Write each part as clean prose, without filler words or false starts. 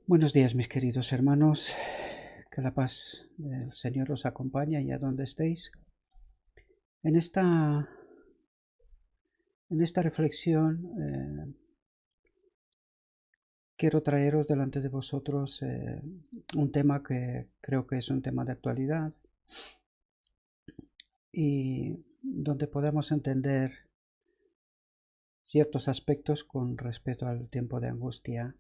Buenos días, mis queridos hermanos. Que la paz del Señor os acompañe allá donde estéis. En esta, en esta reflexión quiero traeros delante de vosotros un tema que creo que es un tema de actualidad y donde podemos entender ciertos aspectos con respecto al tiempo de angustia.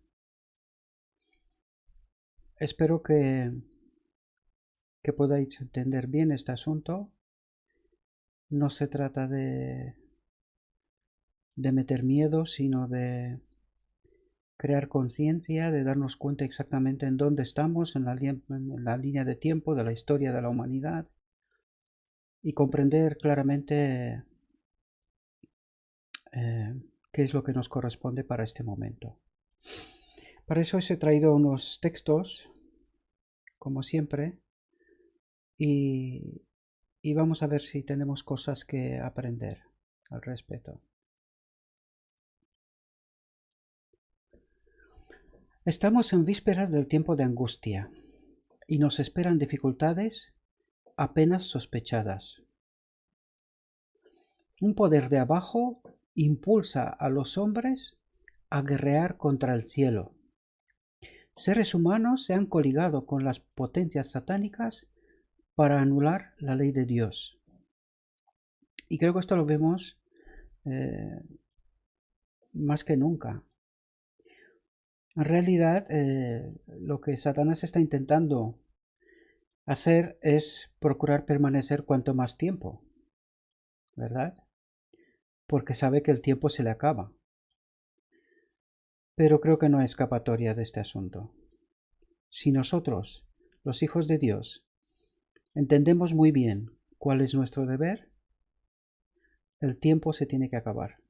Espero que podáis entender bien este asunto. No se trata de meter miedo, sino de crear conciencia, de darnos cuenta exactamente en dónde estamos en la línea de tiempo de la historia de la humanidad y comprender claramente qué es lo que nos corresponde para este momento. Para eso os he traído unos textos, como siempre, y, y vamos a ver si tenemos cosas que aprender al respecto. Estamos en vísperas del tiempo de angustia y nos esperan dificultades apenas sospechadas. Un poder de abajo impulsa a los hombres a guerrear contra el cielo. Seres humanos se han coligado con las potencias satánicas para anular la ley de Dios. Y creo que esto lo vemos más que nunca. En realidad, lo que Satanás está intentando hacer es procurar permanecer cuanto más tiempo, ¿verdad? Porque sabe que el tiempo se le acaba. Pero creo que no hay escapatoria de este asunto. Si nosotros, los hijos de Dios, entendemos muy bien cuál es nuestro deber, el tiempo se tiene que acabar.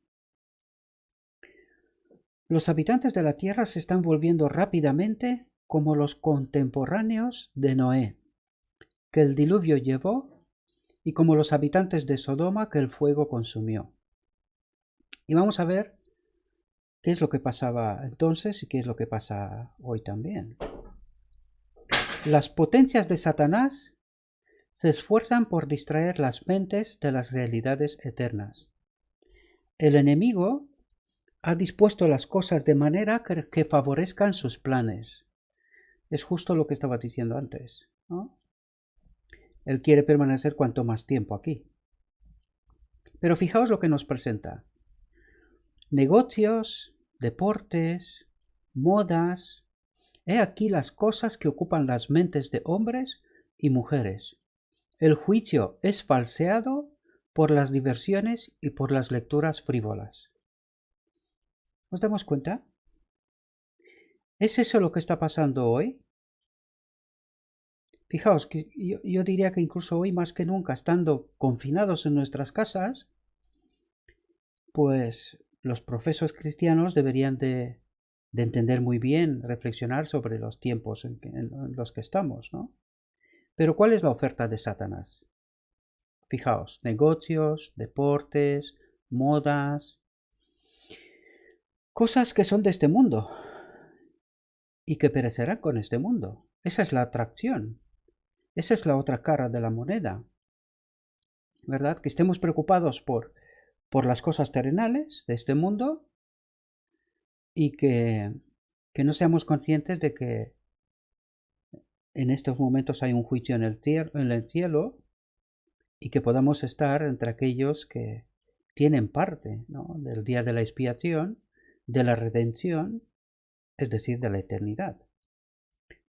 Los habitantes de la tierra se están volviendo rápidamente como los contemporáneos de Noé, que el diluvio llevó, y como los habitantes de Sodoma que el fuego consumió. Y vamos a ver qué es lo que pasaba entonces y qué es lo que pasa hoy también. Las potencias de Satanás se esfuerzan por distraer las mentes de las realidades eternas. El enemigo ha dispuesto las cosas de manera que favorezcan sus planes. Es justo lo que estaba diciendo antes, ¿no? Él quiere permanecer cuanto más tiempo aquí. Pero fijaos lo que nos presenta. Negocios, deportes, modas. He aquí las cosas que ocupan las mentes de hombres y mujeres. El juicio es falseado por las diversiones y por las lecturas frívolas. ¿Nos damos cuenta? ¿Es eso lo que está pasando hoy? Fijaos que yo diría que incluso hoy más que nunca, estando confinados en nuestras casas, pues los profesos cristianos deberían de entender muy bien, reflexionar sobre los tiempos en los que estamos, ¿no? Pero ¿cuál es la oferta de Satanás? Fijaos, negocios, deportes, modas, cosas que son de este mundo y que perecerán con este mundo. Esa es la atracción. Esa es la otra cara de la moneda, ¿verdad? Que estemos preocupados por las cosas terrenales de este mundo y que no seamos conscientes de que en estos momentos hay un juicio en el cielo y que podamos estar entre aquellos que tienen parte, ¿no?, del día de la expiación, de la redención, es decir, de la eternidad.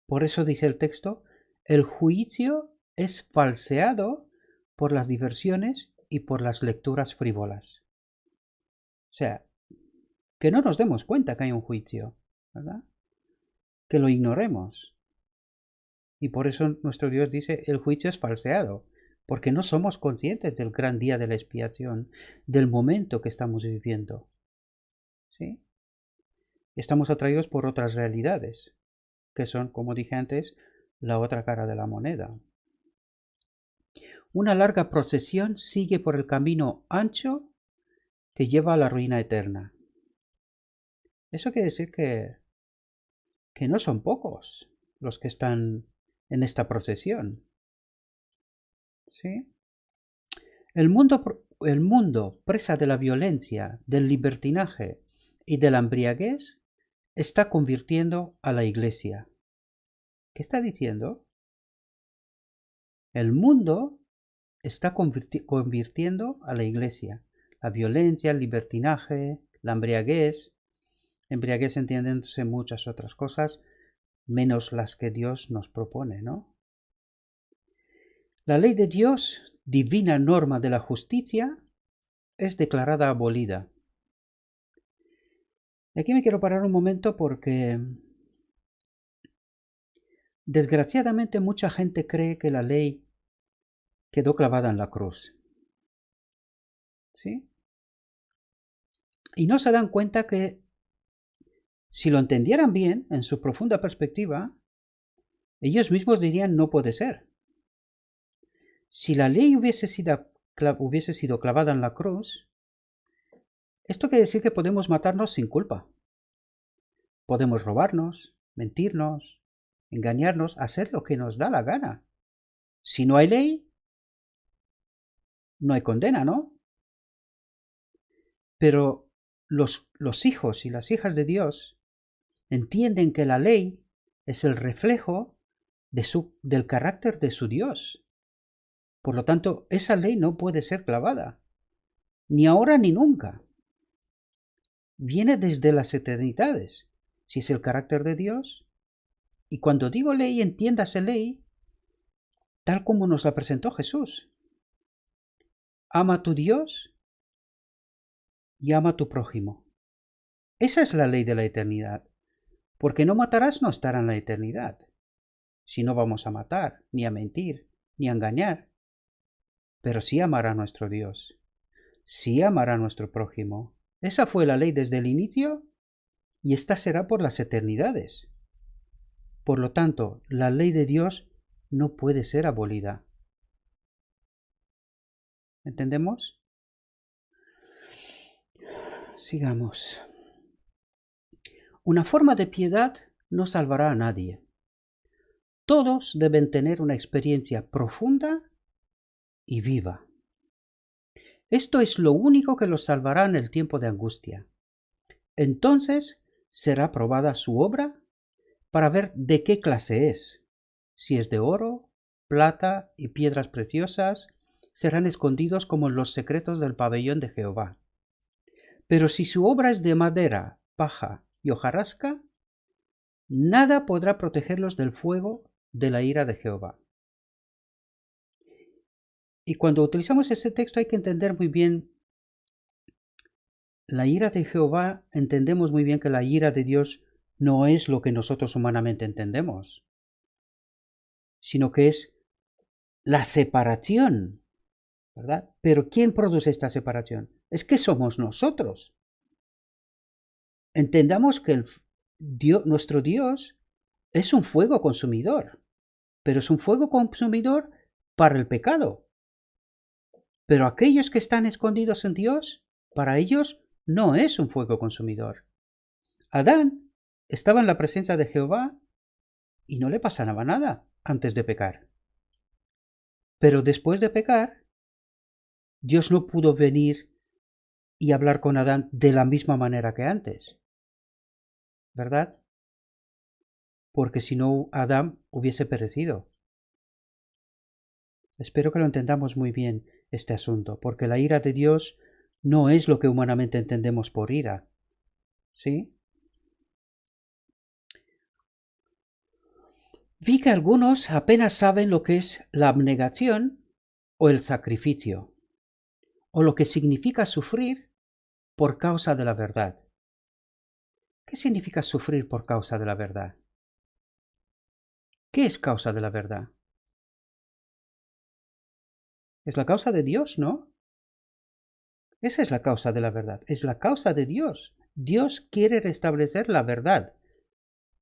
Por eso dice el texto, el juicio es falseado por las diversiones y por las lecturas frívolas. O sea, que no nos demos cuenta que hay un juicio, ¿verdad? Que lo ignoremos. Y por eso nuestro Dios dice, el juicio es falseado, porque no somos conscientes del gran día de la expiación, del momento que estamos viviendo. ¿Sí? Estamos atraídos por otras realidades, que son, como dije antes, la otra cara de la moneda. Una larga procesión sigue por el camino ancho que lleva a la ruina eterna. Eso quiere decir que que no son pocos los que están en esta procesión. ¿Sí? El mundo, presa de la violencia, del libertinaje y de la embriaguez, está convirtiendo a la Iglesia. ¿Qué está diciendo? El mundo está convirtiendo a la Iglesia. La violencia, el libertinaje, la embriaguez entiéndose muchas otras cosas, menos las que Dios nos propone, ¿no? La ley de Dios, divina norma de la justicia, es declarada abolida. Y aquí me quiero parar un momento porque desgraciadamente mucha gente cree que la ley quedó clavada en la cruz. ¿Sí? Y no se dan cuenta que si lo entendieran bien, en su profunda perspectiva, ellos mismos dirían no puede ser. Si la ley hubiese sido clavada en la cruz, esto quiere decir que podemos matarnos sin culpa. Podemos robarnos, mentirnos, engañarnos, hacer lo que nos da la gana. Si no hay ley, no hay condena, ¿no? Pero los hijos y las hijas de Dios entienden que la ley es el reflejo del carácter de su Dios. Por lo tanto, esa ley no puede ser clavada, ni ahora ni nunca. Viene desde las eternidades, si es el carácter de Dios. Y cuando digo ley, entiéndase ley tal como nos la presentó Jesús. Ama a tu Dios y ama a tu prójimo. Esa es la ley de la eternidad. Porque no matarás no estará en la eternidad. Si no vamos a matar, ni a mentir, ni a engañar. Pero sí amar a nuestro Dios. Sí amar a nuestro prójimo. Esa fue la ley desde el inicio y esta será por las eternidades. Por lo tanto, la ley de Dios no puede ser abolida. ¿Entendemos? Sigamos. Una forma de piedad no salvará a nadie. Todos deben tener una experiencia profunda y viva. Esto es lo único que los salvará en el tiempo de angustia. Entonces será probada su obra para ver de qué clase es. Si es de oro, plata y piedras preciosas, serán escondidos como en los secretos del pabellón de Jehová. Pero si su obra es de madera, paja y hojarasca, nada podrá protegerlos del fuego de la ira de Jehová. Y cuando utilizamos ese texto hay que entender muy bien la ira de Jehová. Entendemos muy bien que la ira de Dios no es lo que nosotros humanamente entendemos, sino que es la separación, ¿verdad? Pero ¿quién produce esta separación? Es que somos nosotros. Entendamos que nuestro Dios es un fuego consumidor, pero es un fuego consumidor para el pecado. Pero aquellos que están escondidos en Dios, para ellos no es un fuego consumidor. Adán estaba en la presencia de Jehová y no le pasaba nada antes de pecar. Pero después de pecar, Dios no pudo venir y hablar con Adán de la misma manera que antes, ¿verdad? Porque si no, Adán hubiese perecido. Espero que lo entendamos muy bien este asunto, porque la ira de Dios no es lo que humanamente entendemos por ira, ¿sí? Vi que algunos apenas saben lo que es la abnegación o el sacrificio, o lo que significa sufrir por causa de la verdad. ¿Qué significa sufrir por causa de la verdad? ¿Qué es causa de la verdad? Es la causa de Dios, ¿no? Esa es la causa de la verdad, es la causa de Dios. Dios quiere restablecer la verdad.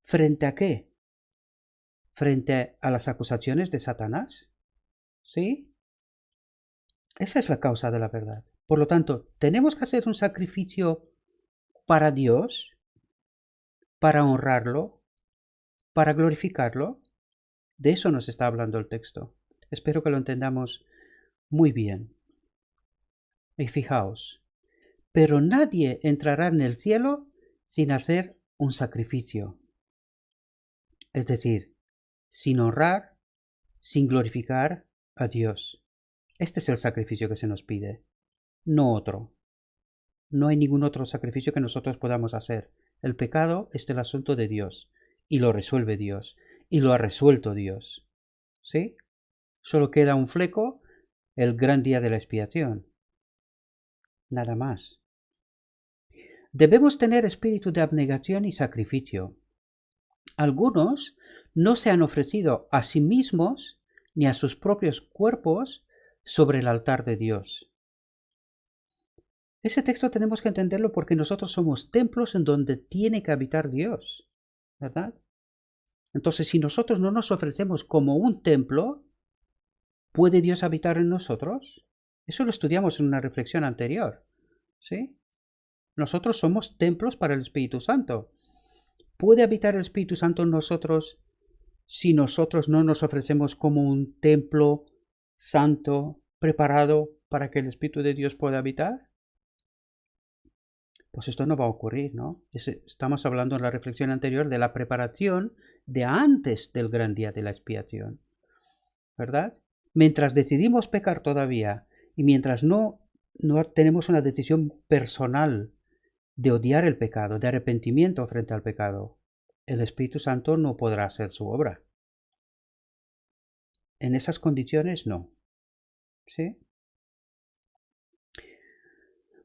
¿Frente a qué? ¿Frente a las acusaciones de Satanás? ¿Sí? Esa es la causa de la verdad. Por lo tanto, tenemos que hacer un sacrificio para Dios, para honrarlo, para glorificarlo. De eso nos está hablando el texto. Espero que lo entendamos muy bien. Y fijaos, pero nadie entrará en el cielo sin hacer un sacrificio. Es decir, sin honrar, sin glorificar a Dios. Este es el sacrificio que se nos pide, no otro. No hay ningún otro sacrificio que nosotros podamos hacer. El pecado es el asunto de Dios, y lo resuelve Dios, y lo ha resuelto Dios. ¿Sí? Solo queda un fleco, el gran día de la expiación. Nada más. Debemos tener espíritu de abnegación y sacrificio. Algunos no se han ofrecido a sí mismos ni a sus propios cuerpos sobre el altar de Dios. Ese texto tenemos que entenderlo porque nosotros somos templos en donde tiene que habitar Dios, ¿verdad? Entonces, si nosotros no nos ofrecemos como un templo, ¿puede Dios habitar en nosotros? Eso lo estudiamos en una reflexión anterior, ¿sí? Nosotros somos templos para el Espíritu Santo. ¿Puede habitar el Espíritu Santo en nosotros si nosotros no nos ofrecemos como un templo santo preparado para que el Espíritu de Dios pueda habitar? Pues esto no va a ocurrir, ¿no? Estamos hablando en la reflexión anterior de la preparación de antes del gran día de la expiación, ¿verdad? Mientras decidimos pecar todavía y mientras no tenemos una decisión personal de odiar el pecado, de arrepentimiento frente al pecado, el Espíritu Santo no podrá hacer su obra. En esas condiciones no. ¿Sí?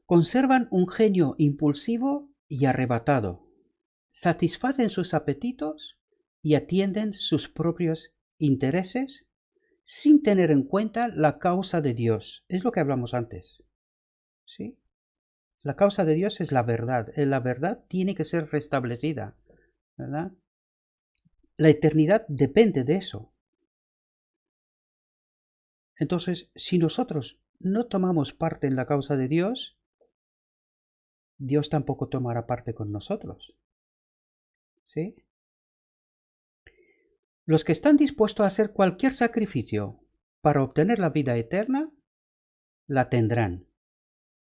Conservan un genio impulsivo y arrebatado. Satisfacen sus apetitos y atienden sus propios intereses sin tener en cuenta la causa de Dios. Es lo que hablamos antes. ¿Sí? La causa de Dios es la verdad. La verdad tiene que ser restablecida, ¿verdad? La eternidad depende de eso. Entonces, si nosotros no tomamos parte en la causa de Dios, Dios tampoco tomará parte con nosotros. ¿Sí? Los que están dispuestos a hacer cualquier sacrificio para obtener la vida eterna, la tendrán.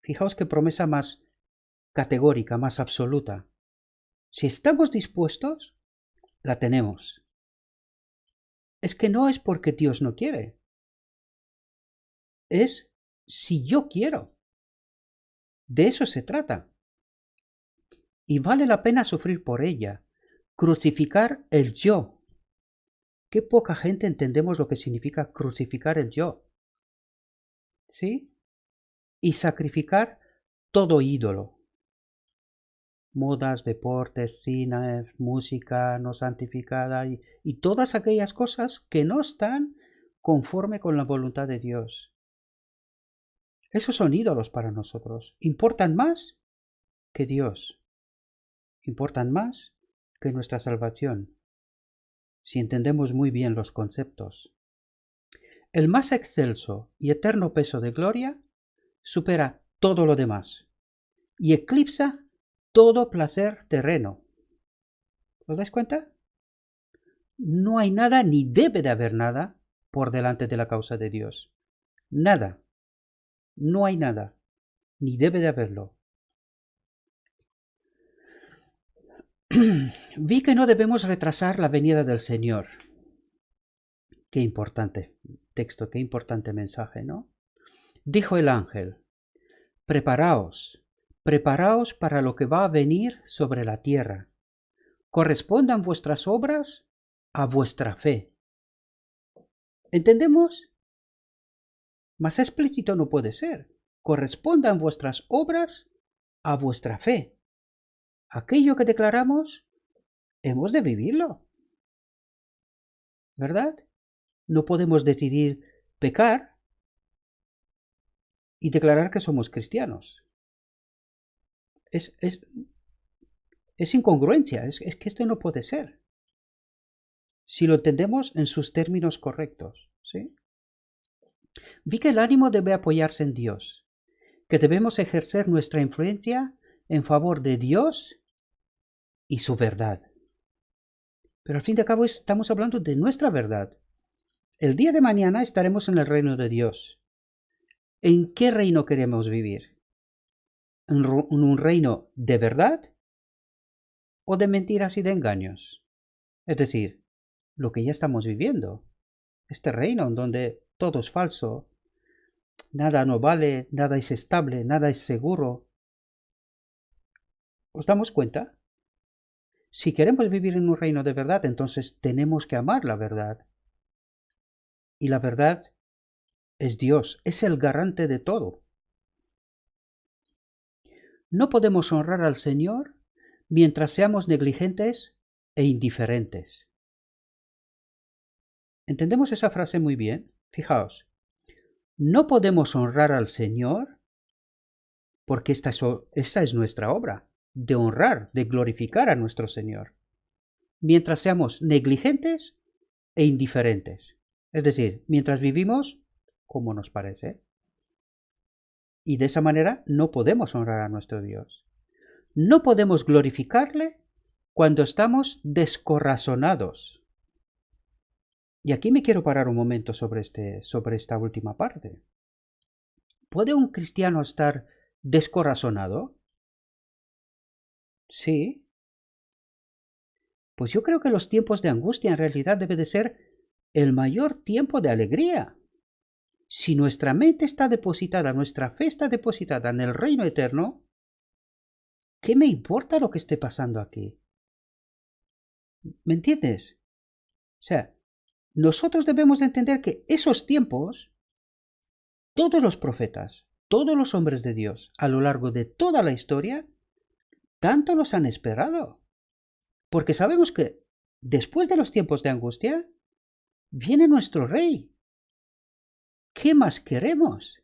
Fijaos qué promesa más categórica, más absoluta. Si estamos dispuestos, la tenemos. Es que no es porque Dios no quiere. Es si yo quiero. De eso se trata. Y vale la pena sufrir por ella. Crucificar el yo. Qué poca gente entendemos lo que significa crucificar el yo. ¿Sí? Y sacrificar todo ídolo. Modas, deportes, cine, música no santificada y todas aquellas cosas que no están conforme con la voluntad de Dios. Esos son ídolos para nosotros. Importan más que Dios. Importan más que nuestra salvación, si entendemos muy bien los conceptos. El más excelso y eterno peso de gloria supera todo lo demás y eclipsa todo placer terreno. ¿Os dais cuenta? No hay nada ni debe de haber nada por delante de la causa de Dios. Nada. No hay nada. Ni debe de haberlo. Vi que no debemos retrasar la venida del Señor. Qué importante texto, qué importante mensaje, ¿no? Dijo el ángel, preparaos, preparaos para lo que va a venir sobre la tierra. Correspondan vuestras obras a vuestra fe. ¿Entendemos? Más explícito no puede ser. Correspondan vuestras obras a vuestra fe. Aquello que declaramos, hemos de vivirlo. ¿Verdad? No podemos decidir pecar y declarar que somos cristianos. Es incongruencia, es que esto no puede ser. Si lo entendemos en sus términos correctos, ¿sí? Vi que el ánimo debe apoyarse en Dios, que debemos ejercer nuestra influencia en favor de Dios y su verdad. Pero al fin y al cabo estamos hablando de nuestra verdad. El día de mañana estaremos en el reino de Dios. ¿En qué reino queremos vivir? ¿En un reino de verdad o de mentiras y de engaños? Es decir, lo que ya estamos viviendo. Este reino en donde todo es falso, nada no vale, nada es estable, nada es seguro. ¿Os damos cuenta? Si queremos vivir en un reino de verdad, entonces tenemos que amar la verdad. Y la verdad es Dios, es el garante de todo. No podemos honrar al Señor mientras seamos negligentes e indiferentes. ¿Entendemos esa frase muy bien? Fijaos, no podemos honrar al Señor porque esa es nuestra obra, de honrar, de glorificar a nuestro Señor, mientras seamos negligentes e indiferentes. Es decir, mientras vivimos como nos parece. Y de esa manera no podemos honrar a nuestro Dios. No podemos glorificarle cuando estamos descorazonados. Y aquí me quiero parar un momento sobre esta última parte. ¿Puede un cristiano estar descorazonado? Sí. Pues yo creo que los tiempos de angustia en realidad debe de ser el mayor tiempo de alegría. Si nuestra mente está depositada, nuestra fe está depositada en el reino eterno, ¿qué me importa lo que esté pasando aquí? ¿Me entiendes? O sea, nosotros debemos de entender que esos tiempos, todos los profetas, todos los hombres de Dios, a lo largo de toda la historia, tanto los han esperado. Porque sabemos que después de los tiempos de angustia, viene nuestro Rey. ¿Qué más queremos?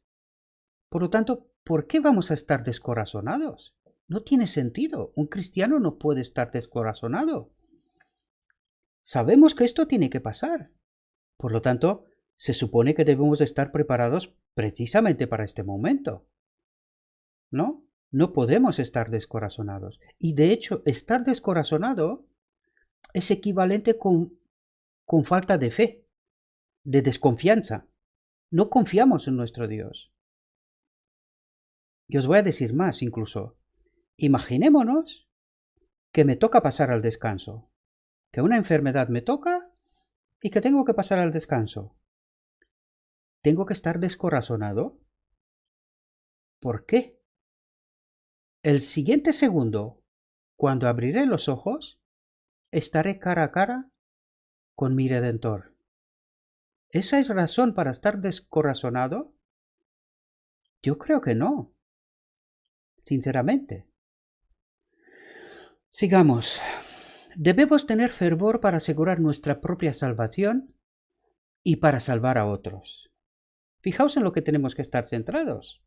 Por lo tanto, ¿por qué vamos a estar descorazonados? No tiene sentido. Un cristiano no puede estar descorazonado. Sabemos que esto tiene que pasar. Por lo tanto, se supone que debemos de estar preparados precisamente para este momento. ¿No? No podemos estar descorazonados. Y de hecho, estar descorazonado es equivalente con falta de fe, de desconfianza. No confiamos en nuestro Dios. Y os voy a decir más incluso. Imaginémonos que me toca pasar al descanso, que una enfermedad me toca y que tengo que pasar al descanso. ¿Tengo que estar descorazonado? ¿Por qué? El siguiente segundo, cuando abriré los ojos, estaré cara a cara con mi Redentor. ¿Esa es razón para estar descorazonado? Yo creo que no, sinceramente. Sigamos. Debemos tener fervor para asegurar nuestra propia salvación y para salvar a otros. Fijaos en lo que tenemos que estar centrados.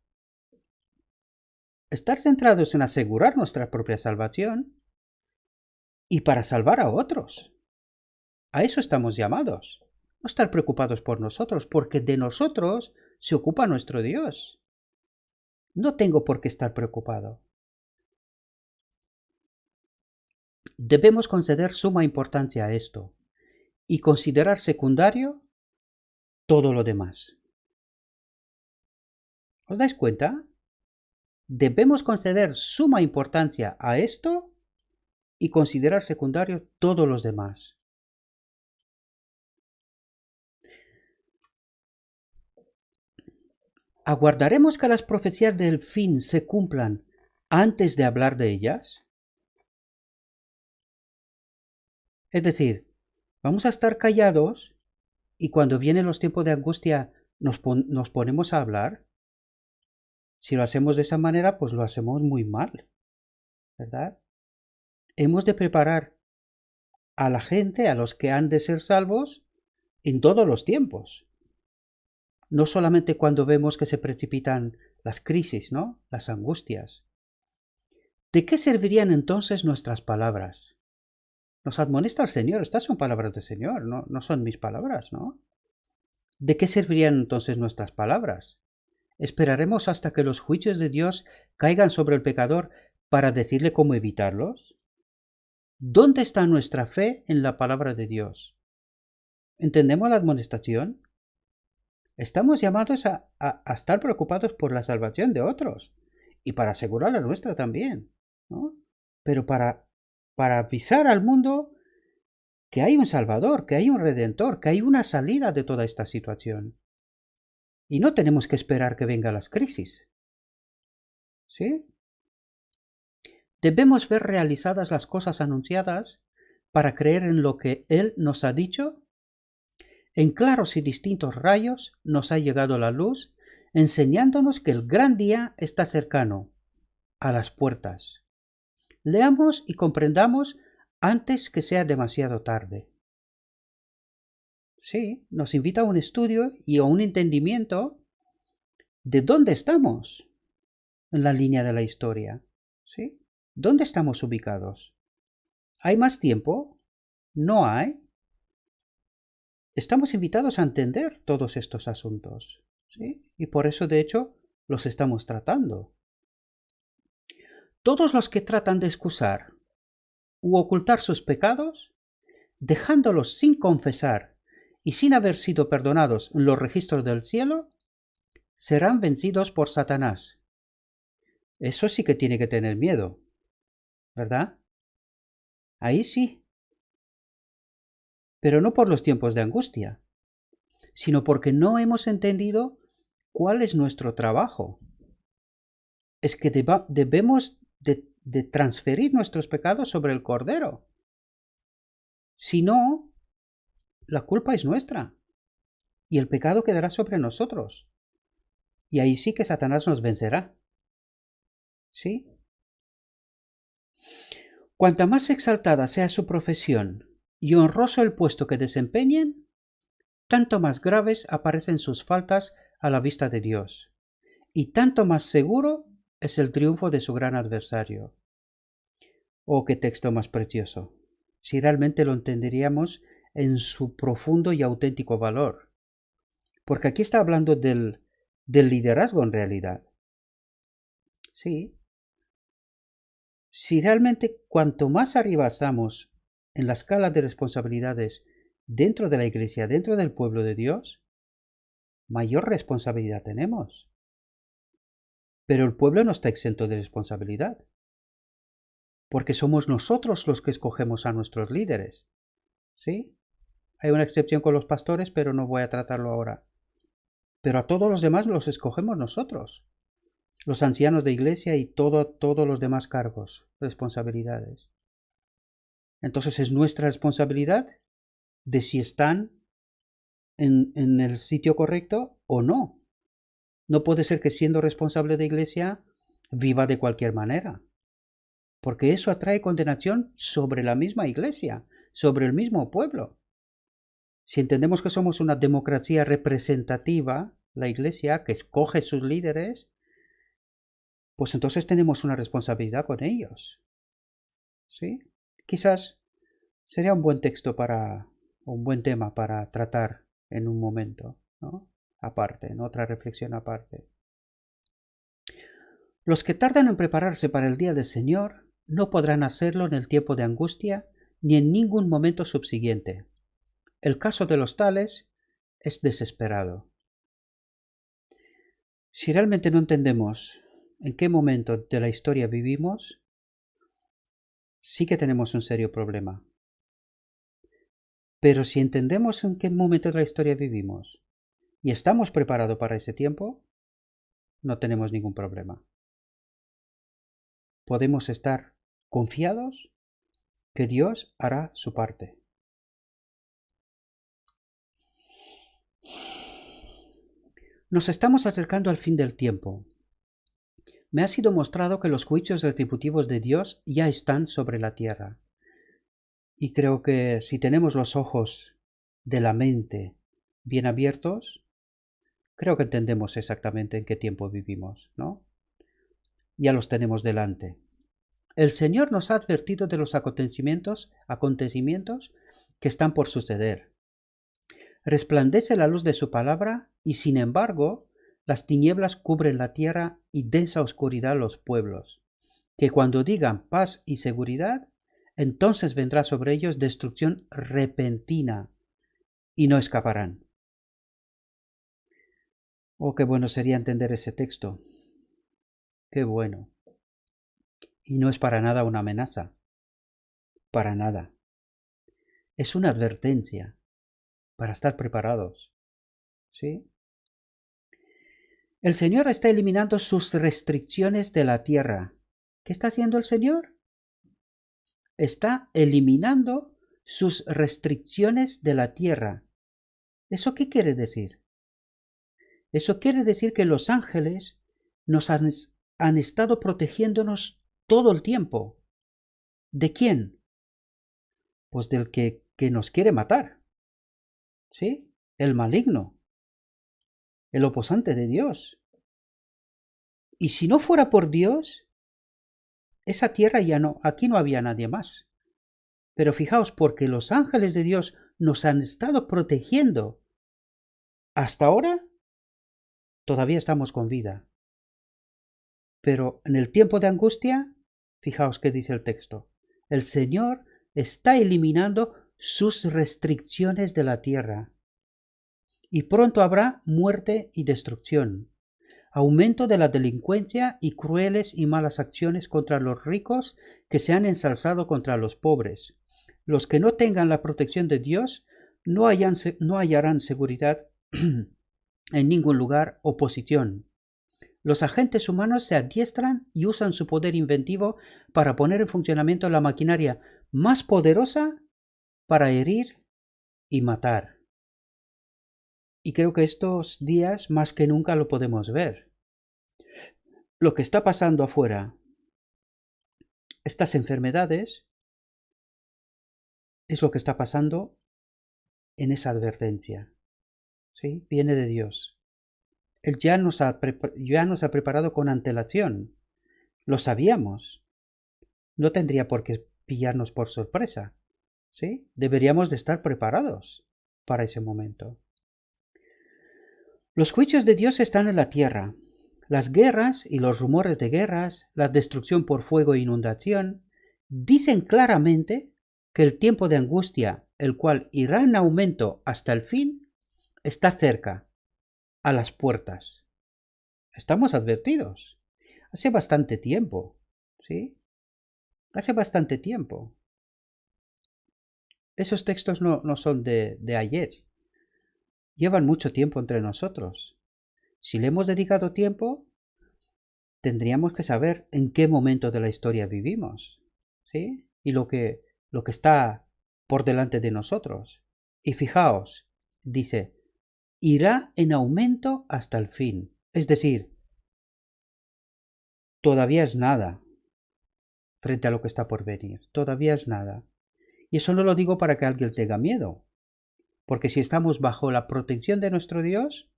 Estar centrados en asegurar nuestra propia salvación y para salvar a otros. A eso estamos llamados. No estar preocupados por nosotros, porque de nosotros se ocupa nuestro Dios. No tengo por qué estar preocupado. Debemos conceder suma importancia a esto y considerar secundario todo lo demás. ¿Os dais cuenta? Debemos conceder suma importancia a esto y considerar secundario todos los demás. ¿Aguardaremos que las profecías del fin se cumplan antes de hablar de ellas? Es decir, vamos a estar callados y cuando vienen los tiempos de angustia nos ponemos a hablar. Si lo hacemos de esa manera, pues lo hacemos muy mal, ¿verdad? Hemos de preparar a la gente, a los que han de ser salvos, en todos los tiempos. No solamente cuando vemos que se precipitan las crisis, ¿no? Las angustias. ¿De qué servirían entonces nuestras palabras? Nos admonesta el Señor, estas son palabras del Señor, no son mis palabras, ¿no? ¿De qué servirían entonces nuestras palabras? ¿Esperaremos hasta que los juicios de Dios caigan sobre el pecador para decirle cómo evitarlos? ¿Dónde está nuestra fe en la palabra de Dios? ¿Entendemos la admonestación? Estamos llamados a estar preocupados por la salvación de otros y para asegurar la nuestra también, ¿no? Pero para avisar al mundo que hay un Salvador, que hay un Redentor, que hay una salida de toda esta situación. Y no tenemos que esperar que vengan las crisis. ¿Sí? Debemos ver realizadas las cosas anunciadas para creer en lo que Él nos ha dicho. En claros y distintos rayos nos ha llegado la luz, enseñándonos que el gran día está cercano, a las puertas. Leamos y comprendamos antes que sea demasiado tarde. Sí, nos invita a un estudio y a un entendimiento de dónde estamos en la línea de la historia. ¿Sí? ¿Dónde estamos ubicados? ¿Hay más tiempo? ¿No hay? Estamos invitados a entender todos estos asuntos, ¿sí? Y por eso, de hecho, los estamos tratando. Todos los que tratan de excusar u ocultar sus pecados, dejándolos sin confesar y sin haber sido perdonados en los registros del cielo, serán vencidos por Satanás. Eso sí que tiene que tener miedo, ¿verdad? Ahí sí. Pero no por los tiempos de angustia, sino porque no hemos entendido cuál es nuestro trabajo. Es que debemos de transferir nuestros pecados sobre el Cordero. Si no, la culpa es nuestra y el pecado quedará sobre nosotros. Y ahí sí que Satanás nos vencerá. ¿Sí? Cuanta más exaltada sea su profesión y honroso el puesto que desempeñen, tanto más graves aparecen sus faltas a la vista de Dios, y tanto más seguro es el triunfo de su gran adversario. Oh, qué texto más precioso, si realmente lo entenderíamos en su profundo y auténtico valor. Porque aquí está hablando del liderazgo en realidad. Sí. Si realmente cuanto más arriba estamos en la escala de responsabilidades dentro de la iglesia, dentro del pueblo de Dios, mayor responsabilidad tenemos. Pero el pueblo no está exento de responsabilidad, porque somos nosotros los que escogemos a nuestros líderes. ¿Sí? Hay una excepción con los pastores, pero no voy a tratarlo ahora. Pero a todos los demás los escogemos nosotros, los ancianos de iglesia y todos los demás cargos, responsabilidades. Entonces es nuestra responsabilidad de si están en el sitio correcto o no. No puede ser que siendo responsable de iglesia viva de cualquier manera, porque eso atrae condenación sobre la misma iglesia, sobre el mismo pueblo. Si entendemos que somos una democracia representativa, la iglesia que escoge sus líderes, pues entonces tenemos una responsabilidad con ellos. ¿Sí? Quizás sería un buen texto un buen tema para tratar en un momento, ¿no? Aparte, en otra reflexión aparte. Los que tardan en prepararse para el día del Señor no podrán hacerlo en el tiempo de angustia ni en ningún momento subsiguiente. El caso de los tales es desesperado. Si realmente no entendemos en qué momento de la historia vivimos, sí que tenemos un serio problema. Pero si entendemos en qué momento de la historia vivimos y estamos preparados para ese tiempo, no tenemos ningún problema. Podemos estar confiados que Dios hará su parte. Nos estamos acercando al fin del tiempo. Me ha sido mostrado que los juicios retributivos de Dios ya están sobre la tierra. Y creo que si tenemos los ojos de la mente bien abiertos, creo que entendemos exactamente en qué tiempo vivimos, ¿no? Ya los tenemos delante. El Señor nos ha advertido de los acontecimientos que están por suceder. Resplandece la luz de su palabra y sin embargo las tinieblas cubren la tierra y densa oscuridad los pueblos, que cuando digan paz y seguridad, entonces vendrá sobre ellos destrucción repentina y no escaparán. Oh, qué bueno sería entender ese texto. Qué bueno. Y no es para nada una amenaza. Para nada. Es una advertencia para estar preparados. ¿Sí? El Señor está eliminando sus restricciones de la tierra. ¿Qué está haciendo el Señor? Está eliminando sus restricciones de la tierra. ¿Eso qué quiere decir? Eso quiere decir que los ángeles nos han estado protegiéndonos todo el tiempo. ¿De quién? Pues del que nos quiere matar. ¿Sí? El maligno. El oposante de Dios. Y si no fuera por Dios, esa tierra ya no, aquí no había nadie más. Pero fijaos, porque los ángeles de Dios nos han estado protegiendo hasta ahora, todavía estamos con vida. Pero en el tiempo de angustia, fijaos qué dice el texto. El Señor está eliminando sus restricciones de la tierra. Y pronto habrá muerte y destrucción, aumento de la delincuencia y crueles y malas acciones contra los ricos que se han ensalzado contra los pobres. Los que no tengan la protección de Dios no hallarán seguridad en ningún lugar o posición. Los agentes humanos se adiestran y usan su poder inventivo para poner en funcionamiento la maquinaria más poderosa para herir y matar. Y creo que estos días más que nunca lo podemos ver. Lo que está pasando afuera, estas enfermedades, es lo que está pasando en esa advertencia. ¿Sí? Viene de Dios. Él ya nos ha preparado con antelación. Lo sabíamos. No tendría por qué pillarnos por sorpresa. ¿Sí? Deberíamos de estar preparados para ese momento. Los juicios de Dios están en la tierra. Las guerras y los rumores de guerras, la destrucción por fuego e inundación, dicen claramente que el tiempo de angustia, el cual irá en aumento hasta el fin, está cerca, a las puertas. Estamos advertidos. Hace bastante tiempo, ¿sí? Hace bastante tiempo. Esos textos no son de ayer. Llevan mucho tiempo entre nosotros. Si le hemos dedicado tiempo, tendríamos que saber en qué momento de la historia vivimos, ¿sí? Y lo que está por delante de nosotros. Y fijaos, dice, irá en aumento hasta el fin. Es decir, todavía es nada frente a lo que está por venir. Todavía es nada. Y eso no lo digo para que alguien tenga miedo. Porque si estamos bajo la protección de nuestro Dios,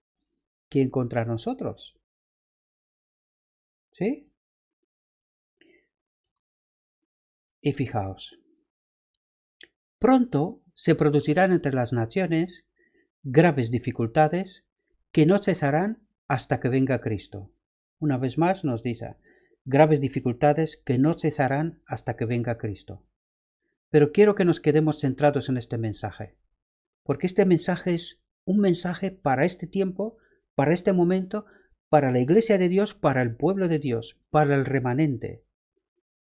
¿quién contra nosotros? ¿Sí? Y fijaos, pronto se producirán entre las naciones graves dificultades que no cesarán hasta que venga Cristo. Una vez más nos dice, graves dificultades que no cesarán hasta que venga Cristo. Pero quiero que nos quedemos centrados en este mensaje, porque este mensaje es un mensaje para este tiempo, para este momento, para la iglesia de Dios, para el pueblo de Dios, para el remanente.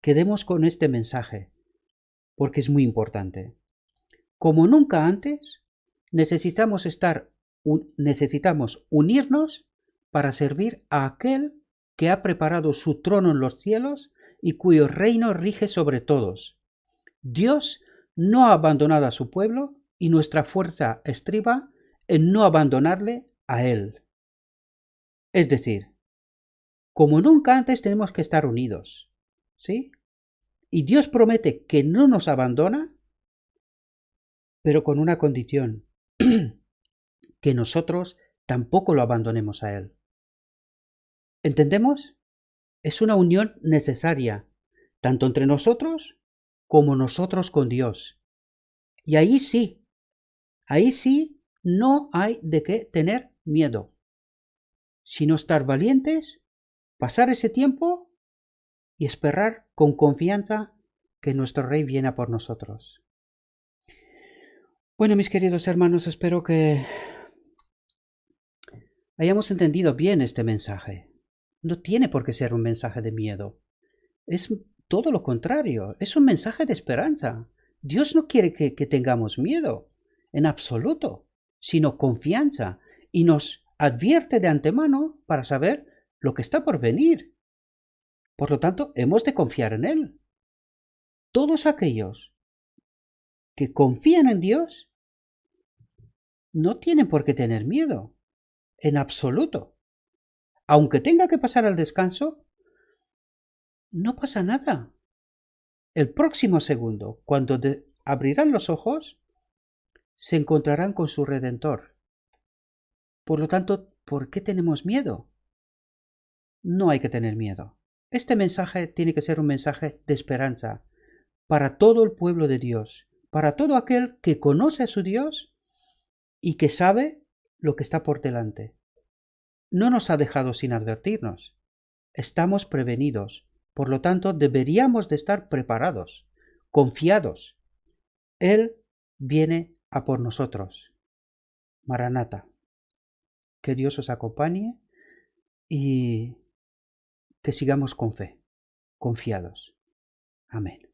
Quedemos con este mensaje, porque es muy importante. Como nunca antes, necesitamos unirnos para servir a aquel que ha preparado su trono en los cielos y cuyo reino rige sobre todos. Dios no ha abandonado a su pueblo y nuestra fuerza estriba en no abandonarle a él. Es decir, como nunca antes tenemos que estar unidos, ¿sí? Y Dios promete que no nos abandona, pero con una condición, que nosotros tampoco lo abandonemos a Él. ¿Entendemos? Es una unión necesaria, tanto entre nosotros como nosotros con Dios. Y ahí sí no hay de qué tener miedo, sino estar valientes, pasar ese tiempo y esperar con confianza que nuestro Rey viene a por nosotros. Bueno, mis queridos hermanos, espero que hayamos entendido bien este mensaje. No tiene por qué ser un mensaje de miedo. Es todo lo contrario, es un mensaje de esperanza. Dios no quiere que tengamos miedo, en absoluto, sino confianza, y nos advierte de antemano para saber lo que está por venir. Por lo tanto, hemos de confiar en Él. Todos aquellos que confían en Dios no tienen por qué tener miedo, en absoluto. Aunque tenga que pasar al descanso, no pasa nada. El próximo segundo, cuando abrirán los ojos, se encontrarán con su Redentor. Por lo tanto, ¿por qué tenemos miedo? No hay que tener miedo. Este mensaje tiene que ser un mensaje de esperanza para todo el pueblo de Dios, para todo aquel que conoce a su Dios y que sabe lo que está por delante. No nos ha dejado sin advertirnos. Estamos prevenidos. Por lo tanto, deberíamos de estar preparados, confiados. Él viene a por nosotros. Maranata. Que Dios os acompañe y que sigamos con fe, confiados. Amén.